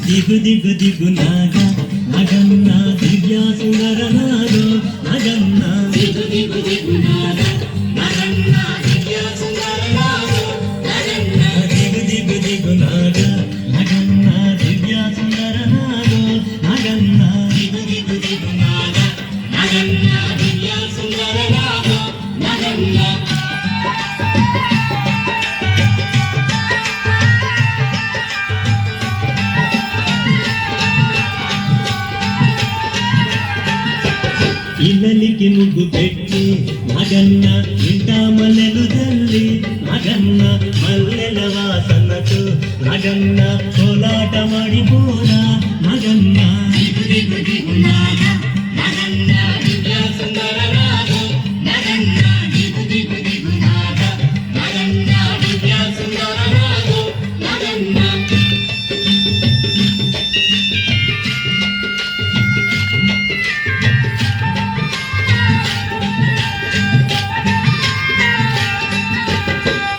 దిగు దిగు దిగు నాగ నగన్న దివ్య సుందర నాగో నగన్న దిగు దిగు దిగు నాగ నగన్న దివ్య సుందర నాగో నగన్న దిగు దిగు దిగు నాగ నగన్న దివ్య సుందర నాగో నగన్న దిగు దిగు దిగు నాగ నగన్న దివ్య సుందర నాగో నగన్న ఇల్లలికి ముగ్గు పెట్టి నగన్న ఇంట మల్లెలు తల్లి నగన్న మల్లెల వాసనతో నగన్న కోలాట మాడిపోరా నగన్న దిగు దిగు దిగు నాగ నగన్న దివ్య సుందర నాగో నగన్న దిగు దిగు దిగు నాగ నగన్న దివ్య సుందర నాగో నగన్న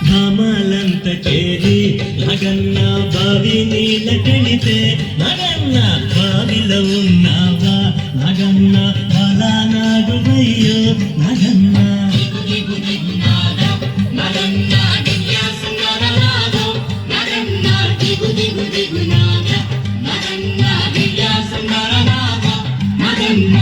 భామాలంత చేరి నగన్న బావి నీళ్ళ కణితే నగన్న బావిలో ఉన్నావా నగన్న బలానాగువయ్యో నగన్న దిగు దిగు దిగు నాగ నగన్న దివ్య సుందర నాగో నగన్న దిగు దిగు దిగు నాగ నగన్న దివ్య సుందర నాగో నగన్న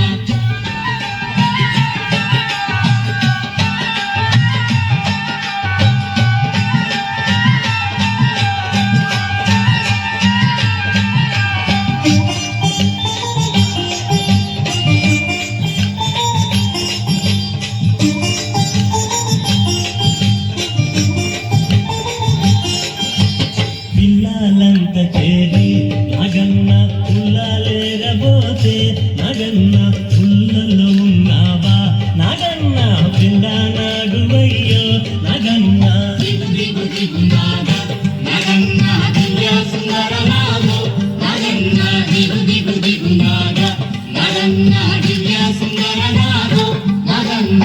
పిల్లలంత చేరి నగన్న పుల్లలేరబోతే నగన్న పుల్లలో ఉన్నావా నగన్న పిల్ల నాగువయ్యో నగన్న దిగు దిగు దిగు నాగ నగన్న దివ్య సుందర నాగో నగన్న దిగు దిగు దిగు నాగ నగన్న దివ్య సుందర నాగో నగన్న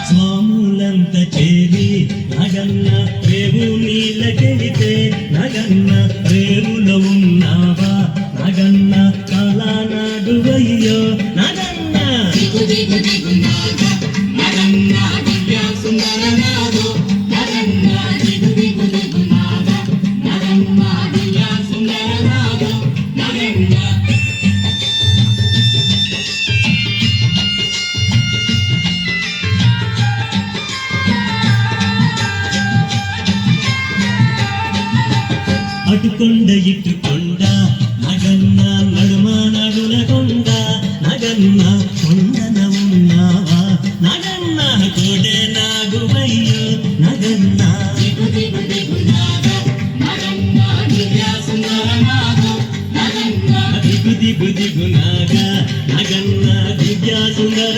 స్వాములంత చేరి నగన్న రేవు నీళ్ళకెళితే నగన్న రేవులో ఉన్నావా నగన్న కాలానాడువయ్యో నగన్న దిగు దిగు దిగు నాగ నగన్న దివ్య సుందర నాగో నగన్న దిగు దిగు దిగు నాగ నగన్న దివ్య సుందర నాగో నగన్న అటుకొండ ఇటుకొండ నగన్న నడుమ నడుల కొండ నగన్న కొండన ఉన్నావా నగన్న కోడే నాగువయ్యో నగన్న దిగు దిగు దిగు నాగ నగన్న దివ్య సుందర నాగో నగన్న దిగు దిగు దిగు నాగ నగన్న దివ్య సుందర